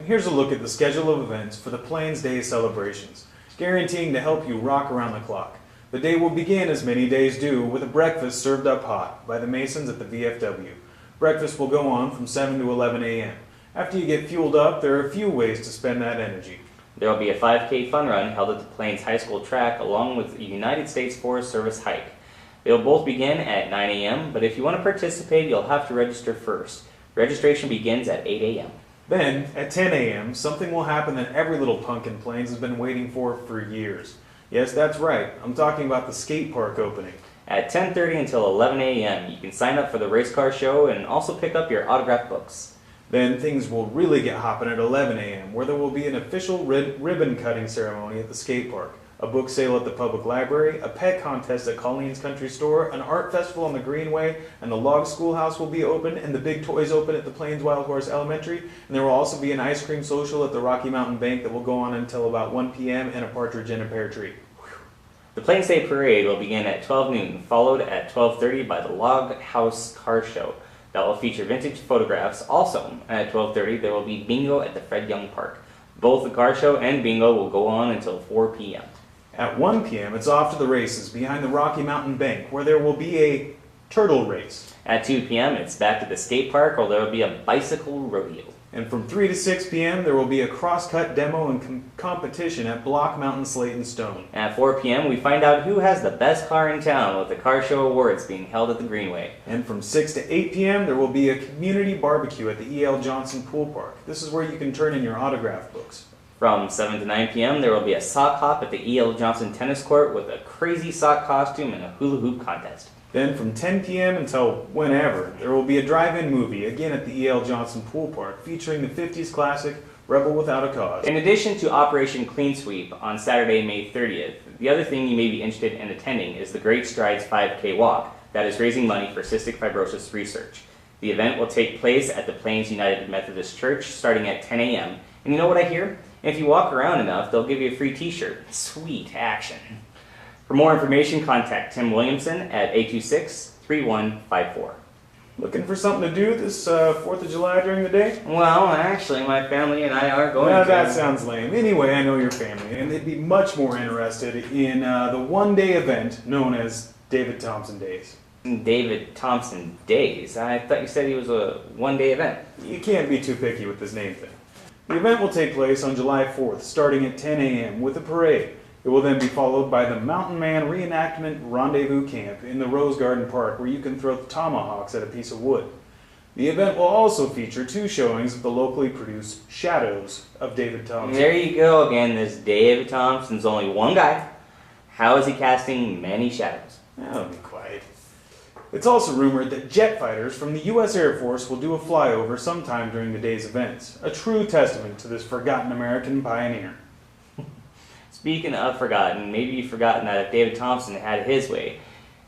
here's a look at the schedule of events for the Plains Day celebrations, guaranteeing to help you rock around the clock. The day will begin, as many days do, with a breakfast served up hot by the Masons at the VFW. Breakfast will go on from 7 to 11 a.m. After you get fueled up, there are a few ways to spend that energy. There will be a 5K fun run held at the Plains High School track along with a United States Forest Service hike. They will both begin at 9 a.m., but if you want to participate, you'll have to register first. Registration begins at 8 a.m. Then, at 10 a.m., something will happen that every little punk in Plains has been waiting for years. Yes, that's right. I'm talking about the skate park opening. At 10:30 until 11 a.m., you can sign up for the race car show and also pick up your autographed books. Then things will really get hopping at 11 a.m., where there will be an official ribbon cutting ceremony at the skate park, a book sale at the public library, a pet contest at Colleen's Country Store, an art festival on the Greenway, and the log schoolhouse will be open, and the big toys open at the Plains Wild Horse Elementary, and there will also be an ice cream social at the Rocky Mountain Bank that will go on until about 1 p.m. and a partridge in a pear tree. The Plains Day Parade will begin at 12 noon, followed at 12:30 by the Log House Car Show that will feature vintage photographs. Also, at 12:30 there will be bingo at the Fred Young Park. Both the car show and bingo will go on until 4 p.m. At 1 p.m., it's off to the races behind the Rocky Mountain Bank, where there will be a turtle race. At 2 p.m., it's back to the skate park, where there will be a bicycle rodeo. And from 3 to 6 p.m., there will be a cross-cut demo and competition at Block Mountain Slate and Stone. At 4 p.m., we find out who has the best car in town with the car show awards being held at the Greenway. And from 6 to 8 p.m., there will be a community barbecue at the E.L. Johnson Pool Park. This is where you can turn in your autograph books. From 7 to 9 p.m., there will be a sock hop at the E.L. Johnson Tennis Court with a crazy sock costume and a hula hoop contest. Then from 10 p.m. until whenever, there will be a drive-in movie, again at the E.L. Johnson Pool Park, featuring the 50s classic, Rebel Without a Cause. In addition to Operation Clean Sweep on Saturday, May 30th, the other thing you may be interested in attending is the Great Strides 5K Walk that is raising money for cystic fibrosis research. The event will take place at the Plains United Methodist Church starting at 10 a.m. And you know what I hear? If you walk around enough, they'll give you a free t-shirt. Sweet action. For more information, contact Tim Williamson at 826-3154. Looking for something to do this 4th of July during the day? Well, actually, my family and I are going Well, to. that sounds lame. Anyway, I know your family, and they'd be much more interested in the one-day event known as David Thompson Days. David Thompson Days? I thought you said he was a one-day event. You can't be too picky with this name thing. The event will take place on July 4th, starting at 10 a.m. with a parade. It will then be followed by the Mountain Man Reenactment Rendezvous Camp in the Rose Garden Park, where you can throw tomahawks at a piece of wood. The event will also feature 2 showings of the locally produced Shadows of David Thompson. There you go again, this David Thompson's only one guy. How is he casting many shadows? Oh, be quiet. It's also rumored that jet fighters from the U.S. Air Force will do a flyover sometime during the day's events, a true testament to this forgotten American pioneer. Speaking of forgotten, maybe you've forgotten that if David Thompson had his way,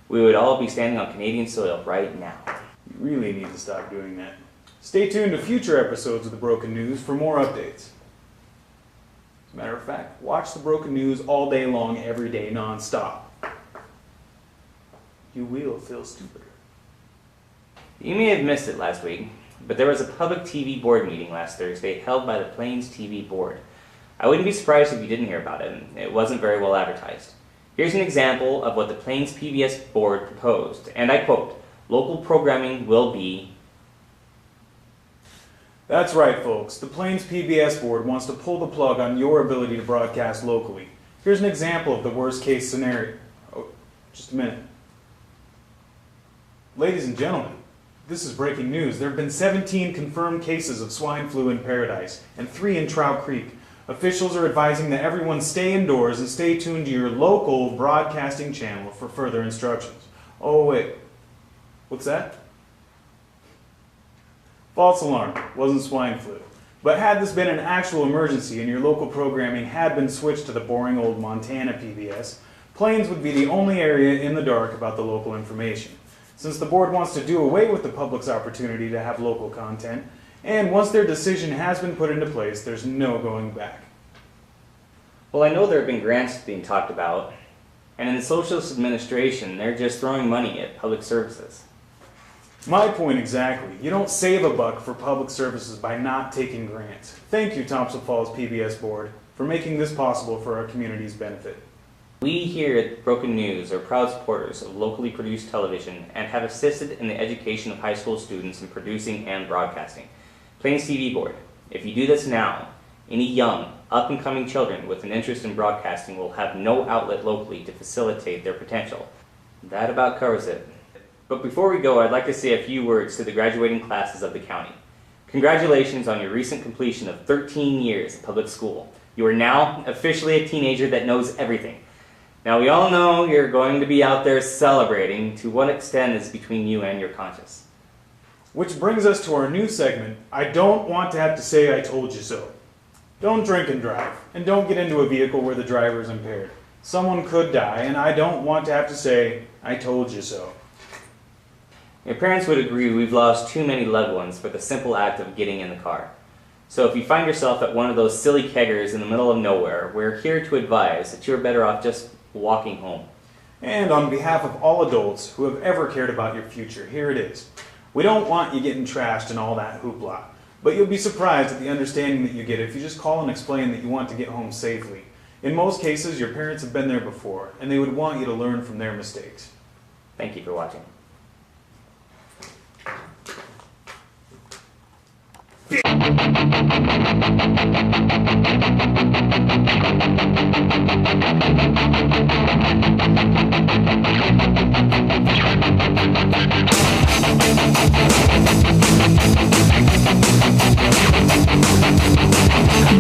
we would all be standing on Canadian soil right now. You really need to stop doing that. Stay tuned to future episodes of The Broken News for more updates. As a matter of fact, watch The Broken News all day long, every day, non-stop. You will feel stupider. You may have missed it last week, but there was a public TV board meeting last Thursday held by the Plains TV board. I wouldn't be surprised if you didn't hear about it. It wasn't very well advertised. Here's an example of what the Plains PBS board proposed, and I quote, "Local programming will be..." That's right, folks. The Plains PBS board wants to pull the plug on your ability to broadcast locally. Here's an example of the worst case scenario. Oh, just a minute. Ladies and gentlemen, this is breaking news. There have been 17 confirmed cases of swine flu in Paradise and 3 in Trout Creek. Officials are advising that everyone stay indoors and stay tuned to your local broadcasting channel for further instructions. Oh, wait. What's that? False alarm. Wasn't swine flu. But had this been an actual emergency and your local programming had been switched to the boring old Montana PBS, Plains would be the only area in the dark about the local information. Since the board wants to do away with the public's opportunity to have local content, and once their decision has been put into place, there's no going back. Well, I know there have been grants being talked about, and in the Socialist administration, they're just throwing money at public services. My point exactly. You don't save a buck for public services by not taking grants. Thank you, Thompson Falls PBS Board, for making this possible for our community's benefit. We here at Broken News are proud supporters of locally produced television and have assisted in the education of high school students in producing and broadcasting. Plains TV Board, if you do this now, any young, up-and-coming children with an interest in broadcasting will have no outlet locally to facilitate their potential. That about covers it. But before we go, I'd like to say a few words to the graduating classes of the county. Congratulations on your recent completion of 13 years of public school. You are now officially a teenager that knows everything. Now we all know you're going to be out there celebrating. To what extent is between you and your conscience? Which brings us to our new segment, I don't want to have to say I told you so. Don't drink and drive, and don't get into a vehicle where the driver is impaired. Someone could die, and I don't want to have to say, I told you so. Your parents would agree we've lost too many loved ones for the simple act of getting in the car. So if you find yourself at one of those silly keggers in the middle of nowhere, we're here to advise that you're better off just walking home. And on behalf of all adults who have ever cared about your future, here it is. We don't want you getting trashed and all that hoopla, but you'll be surprised at the understanding that you get if you just call and explain that you want to get home safely. In most cases, your parents have been there before, and they would want you to learn from their mistakes. Thank you for watching.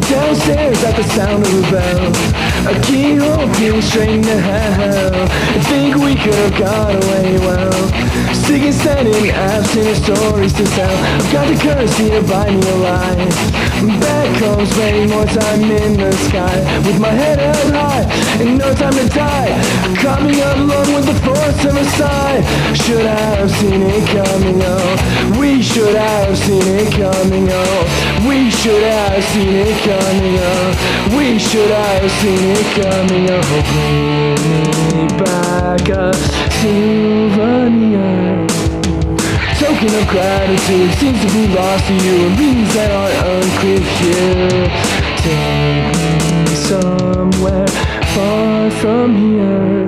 Downstairs at the sound of a bell, a keyhole being straightened to hell. I think we could have got away well. Sick and standing, absent stories to tell. I've got the courtesy to buy me alive. Back home, spending more time in the sky, with my head held high and no time to die. Coming up along with the force of a sigh. Should I have seen it coming, oh. We should have seen it coming, oh. We should have seen it coming, oh. We should have seen it coming, oh. Bring me back a souvenir. Token of gratitude seems to be lost to you, and reasons that are unclear here. Take me somewhere far from here.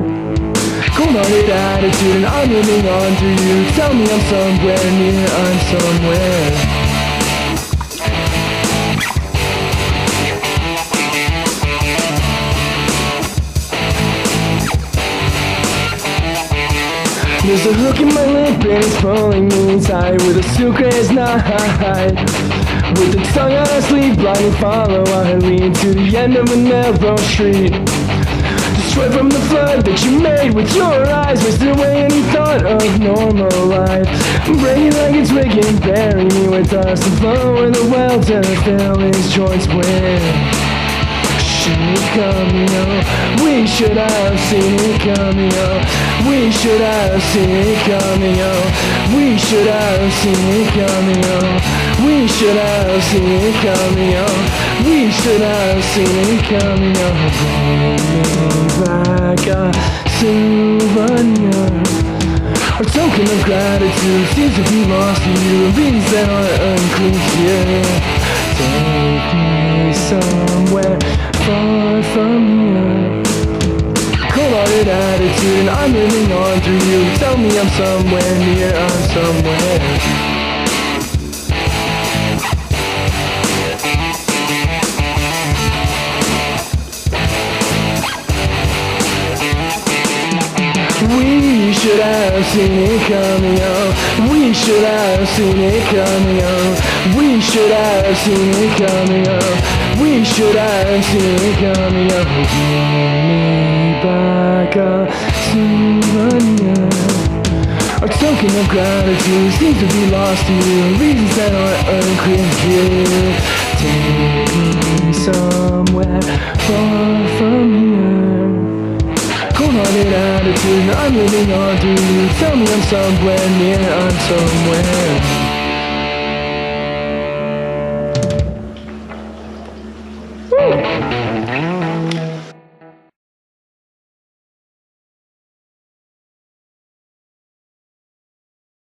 Cold-hearted attitude, and I'm living on through you. Tell me I'm somewhere near, I'm somewhere. There's a hook in my lip and it's pulling me tight with a suitcase night. With the tongue on our sleeve, blindly follow I lead to the end of a narrow street. Destroyed from the flood that you made with your eyes, wasted away any thought of normal life. Break it like it's wicked, bury me with dust and flow in the well to fill his joints with. Coming, oh. We should have seen it coming, oh. We should have seen it coming, oh. We should have seen it coming, oh. We should have seen it coming, oh. We should have seen it coming, oh. Bring me back a souvenir. Our token of gratitude seems to be lost to you, reasons that are unclear. Take me somewhere far from here. Cold-hearted attitude, and I'm living on through you. Tell me I'm somewhere near, I'm somewhere. We should have seen it coming, oh. We should have seen it coming, oh. We should have seen it coming, oh. We should have seen it coming, oh. Bring me back a souvenir. Our token of gratitude seems to be lost to you, reasons that are unclear here. Take me somewhere far from here. Cold-hearted attitude, I'm living on through you. Tell me I'm somewhere near, I'm somewhere.